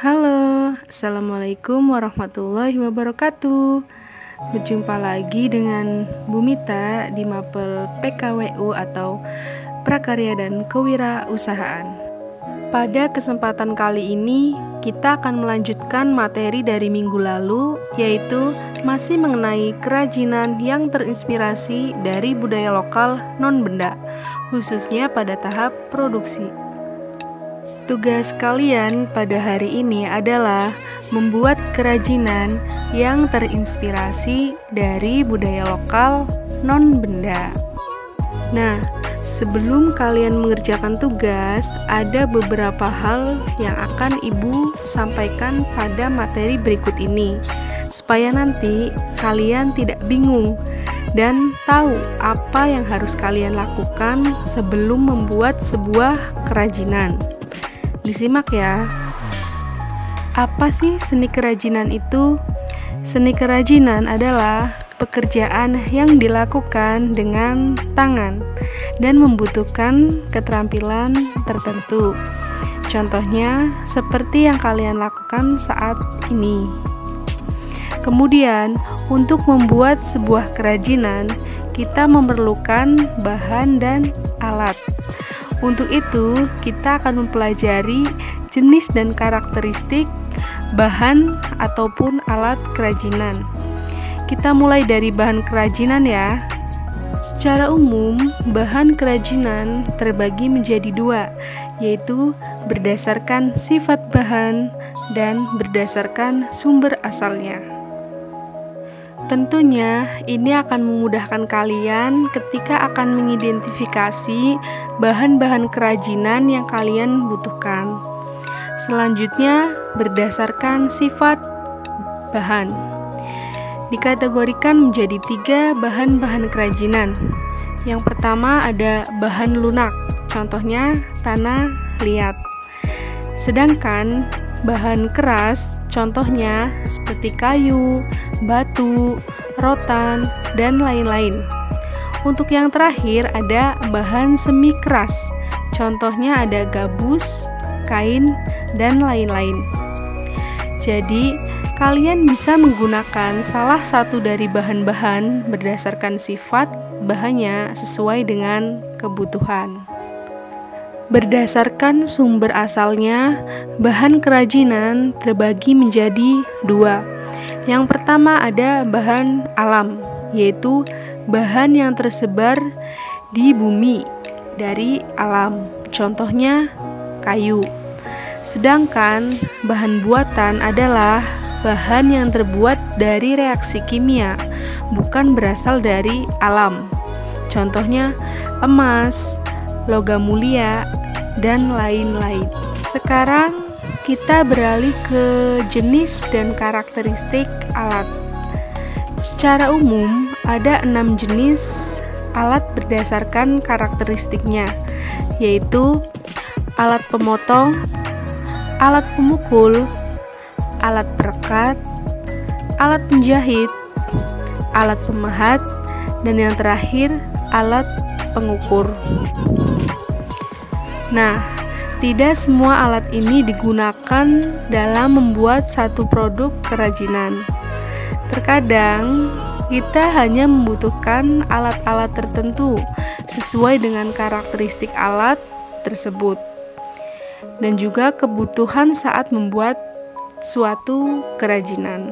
Halo, Assalamualaikum warahmatullahi wabarakatuh. Berjumpa lagi dengan Bu Mita di Mapel PKWU atau Prakarya dan Kewirausahaan. Pada kesempatan kali ini, kita akan melanjutkan materi dari minggu lalu, yaitu masih mengenai kerajinan yang terinspirasi dari budaya lokal non-benda, khususnya pada tahap produksi. Tugas kalian pada hari ini adalah membuat kerajinan yang terinspirasi dari budaya lokal non-benda. Nah, sebelum kalian mengerjakan tugas, ada beberapa hal yang akan Ibu sampaikan pada materi berikut ini, supaya nanti kalian tidak bingung dan tahu apa yang harus kalian lakukan sebelum membuat sebuah kerajinan. Disimak ya. Apa sih seni kerajinan itu? Seni kerajinan adalah pekerjaan yang dilakukan dengan tangan dan membutuhkan keterampilan tertentu. Contohnya seperti yang kalian lakukan saat ini. Kemudian, untuk membuat sebuah kerajinan, kita memerlukan bahan dan alat. Untuk itu, kita akan mempelajari jenis dan karakteristik bahan ataupun alat kerajinan. Kita mulai dari bahan kerajinan ya. Secara umum, bahan kerajinan terbagi menjadi dua, yaitu berdasarkan sifat bahan dan berdasarkan sumber asalnya. Tentunya, ini akan memudahkan kalian ketika akan mengidentifikasi bahan-bahan kerajinan yang kalian butuhkan. Selanjutnya, berdasarkan sifat bahan. Dikategorikan menjadi 3 bahan-bahan kerajinan. Yang pertama ada bahan lunak, contohnya tanah liat. Sedangkan bahan keras, contohnya seperti kayu, batu, rotan, dan lain-lain. Untuk yang terakhir ada bahan semi keras, contohnya ada gabus, kain, dan lain-lain. Jadi, kalian bisa menggunakan salah satu dari bahan-bahan berdasarkan sifat bahannya sesuai dengan kebutuhan. Berdasarkan sumber asalnya, bahan kerajinan terbagi menjadi 2. Yang pertama ada bahan alam, yaitu bahan yang tersebar di bumi dari alam, contohnya kayu. Sedangkan bahan buatan adalah bahan yang terbuat dari reaksi kimia, bukan berasal dari alam. Contohnya emas, logam mulia, dan lain-lain. Sekarang kita beralih ke jenis dan karakteristik alat. Secara umum, ada 6 jenis alat berdasarkan karakteristiknya, yaitu alat pemotong, alat pemukul, alat perekat, alat penjahit, alat pemahat, dan yang terakhir, alat pengukur. Nah, tidak semua alat ini digunakan dalam membuat satu produk kerajinan. Terkadang, kita hanya membutuhkan alat-alat tertentu sesuai dengan karakteristik alat tersebut dan juga kebutuhan saat membuat suatu kerajinan.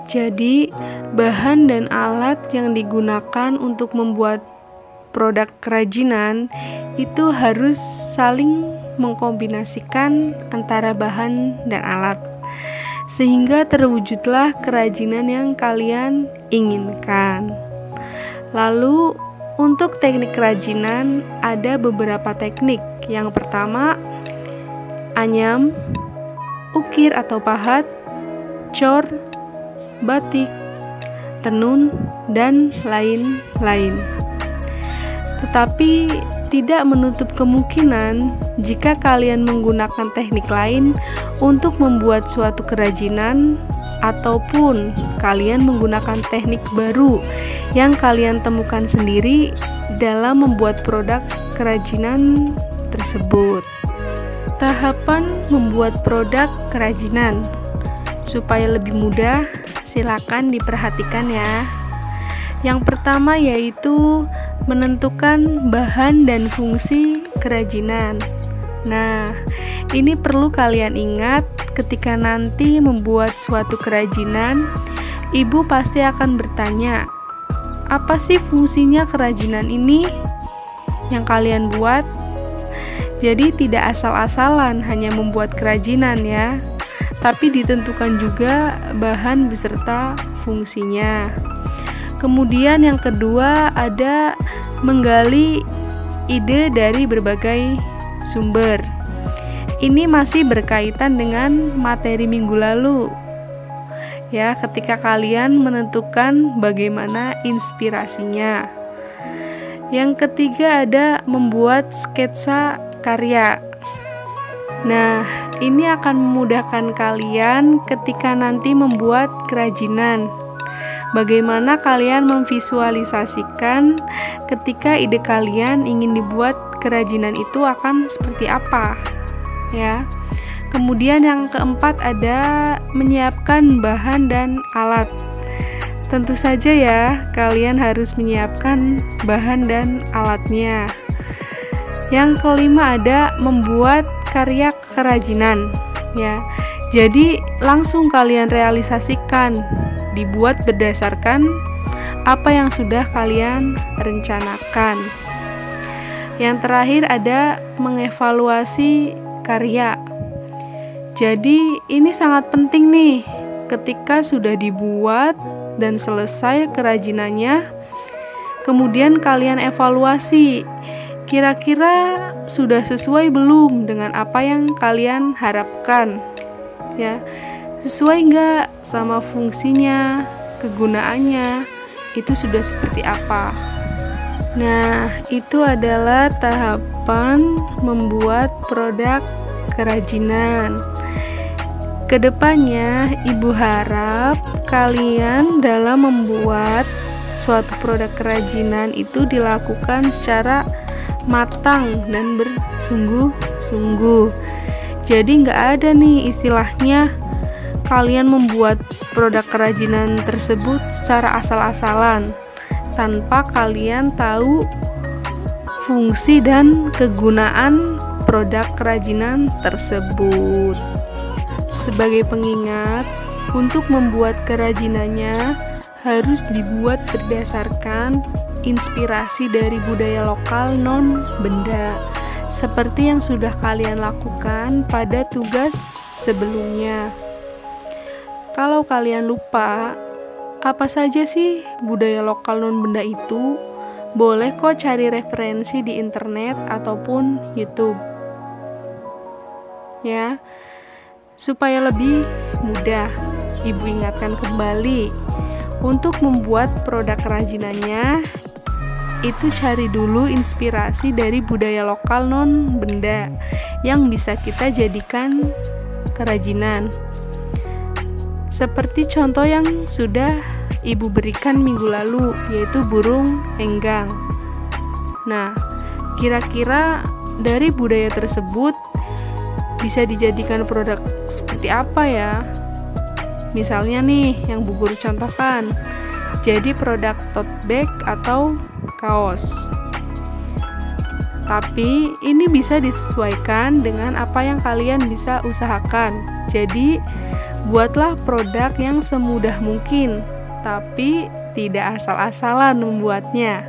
Jadi, bahan dan alat yang digunakan untuk membuat produk kerajinan itu harus saling mengkombinasikan antara bahan dan alat, sehingga terwujudlah kerajinan yang kalian inginkan. Lalu, untuk teknik kerajinan ada beberapa teknik. Yang pertama, anyam, ukir atau pahat, cor, batik, tenun, dan lain-lain. Tetapi tidak menutup kemungkinan jika kalian menggunakan teknik lain untuk membuat suatu kerajinan ataupun kalian menggunakan teknik baru yang kalian temukan sendiri dalam membuat produk kerajinan tersebut. Tahapan membuat produk kerajinan supaya lebih mudah, silakan diperhatikan ya. Yang pertama yaitu menentukan bahan dan fungsi kerajinan. Nah, ini perlu kalian ingat ketika nanti membuat suatu kerajinan, ibu pasti akan bertanya, apa sih fungsinya kerajinan ini yang kalian buat? Jadi tidak asal-asalan hanya membuat kerajinan ya, tapi ditentukan juga bahan beserta fungsinya. Kemudian yang kedua ada menggali ide dari berbagai sumber. Ini masih berkaitan dengan materi minggu lalu. Ya, ketika kalian menentukan bagaimana inspirasinya. Yang ketiga ada membuat sketsa karya. Nah, ini akan memudahkan kalian ketika nanti membuat kerajinan. Bagaimana kalian memvisualisasikan ketika ide kalian ingin dibuat kerajinan itu akan seperti apa, ya. Kemudian yang keempat ada menyiapkan bahan dan alat. Tentu saja ya, kalian harus menyiapkan bahan dan alatnya. Yang kelima ada membuat karya kerajinan, ya. Jadi langsung kalian realisasikan, dibuat berdasarkan apa yang sudah kalian rencanakan. Yang terakhir ada mengevaluasi karya. Jadi ini sangat penting nih, ketika sudah dibuat dan selesai kerajinannya, kemudian kalian evaluasi, kira-kira sudah sesuai belum dengan apa yang kalian harapkan, ya, sesuai nggak sama fungsinya, kegunaannya, itu sudah seperti apa. Nah, itu adalah tahapan membuat produk kerajinan. Kedepannya, Ibu harap kalian dalam membuat suatu produk kerajinan itu dilakukan secara matang dan bersungguh-sungguh. Jadi nggak ada nih istilahnya kalian membuat produk kerajinan tersebut secara asal-asalan tanpa kalian tahu fungsi dan kegunaan produk kerajinan tersebut. Sebagai pengingat, untuk membuat kerajinannya harus dibuat berdasarkan inspirasi dari budaya lokal non-benda, seperti yang sudah kalian lakukan pada tugas sebelumnya. Kalau kalian lupa, apa saja sih budaya lokal non-benda itu? Boleh kok cari referensi di internet ataupun YouTube. Ya, supaya lebih mudah, Ibu ingatkan kembali, untuk membuat produk kerajinannya, itu cari dulu inspirasi dari budaya lokal non-benda yang bisa kita jadikan kerajinan. Seperti contoh yang sudah Ibu berikan minggu lalu, yaitu burung enggang. Nah, kira-kira dari budaya tersebut bisa dijadikan produk seperti apa ya? Misalnya nih, yang Bu Guru contohkan, jadi produk tote bag atau kaos. Tapi ini bisa disesuaikan dengan apa yang kalian bisa usahakan. Jadi buatlah produk yang semudah mungkin, tapi tidak asal-asalan membuatnya.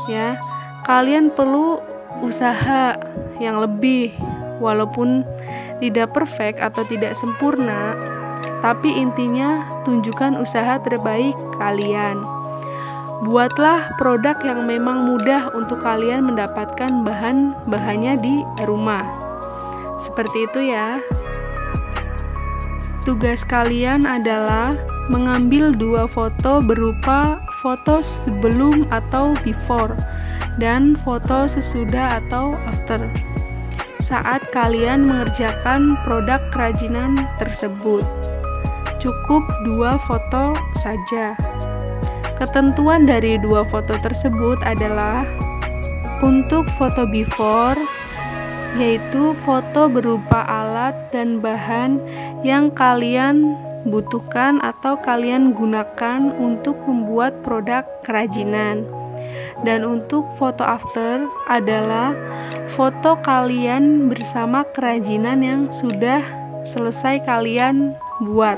Ya, kalian perlu usaha yang lebih, walaupun tidak perfect atau tidak sempurna, tapi intinya tunjukkan usaha terbaik kalian. Buatlah produk yang memang mudah untuk kalian mendapatkan bahan-bahannya di rumah. Seperti itu ya. Tugas kalian adalah mengambil 2 foto berupa foto sebelum atau before dan foto sesudah atau after saat kalian mengerjakan produk kerajinan tersebut. cukup 2 foto saja. Ketentuan dari 2 foto tersebut adalah untuk foto before, yaitu foto berupa alat dan bahan yang kalian butuhkan atau kalian gunakan untuk membuat produk kerajinan. Dan untuk foto after adalah foto kalian bersama kerajinan yang sudah selesai kalian buat.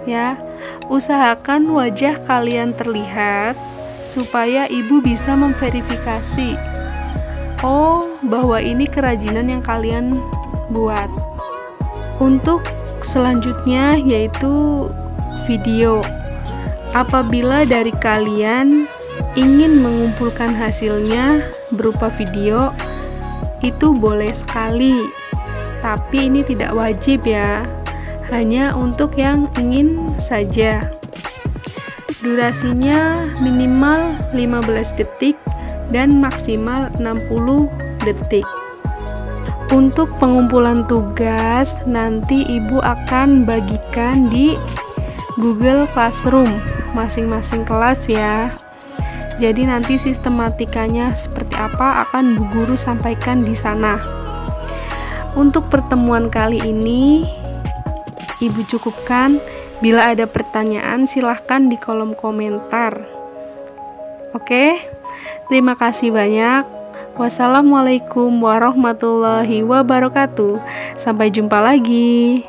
Ya, usahakan wajah kalian terlihat supaya ibu bisa memverifikasi, oh, bahwa ini kerajinan yang kalian buat. Untuk selanjutnya yaitu video. Apabila dari kalian ingin mengumpulkan hasilnya berupa video, itu boleh sekali, tapi ini tidak wajib ya, hanya untuk yang ingin saja. Durasinya minimal 15 detik dan maksimal 60 detik. Untuk pengumpulan tugas, nanti ibu akan bagikan di Google Classroom masing-masing kelas ya. Jadi nanti sistematikanya seperti apa akan Bu Guru sampaikan di sana. Untuk pertemuan kali ini, ibu cukupkan. Bila ada pertanyaan, silahkan di kolom komentar. Oke, terima kasih banyak. Wassalamualaikum warahmatullahi wabarakatuh. Sampai jumpa lagi.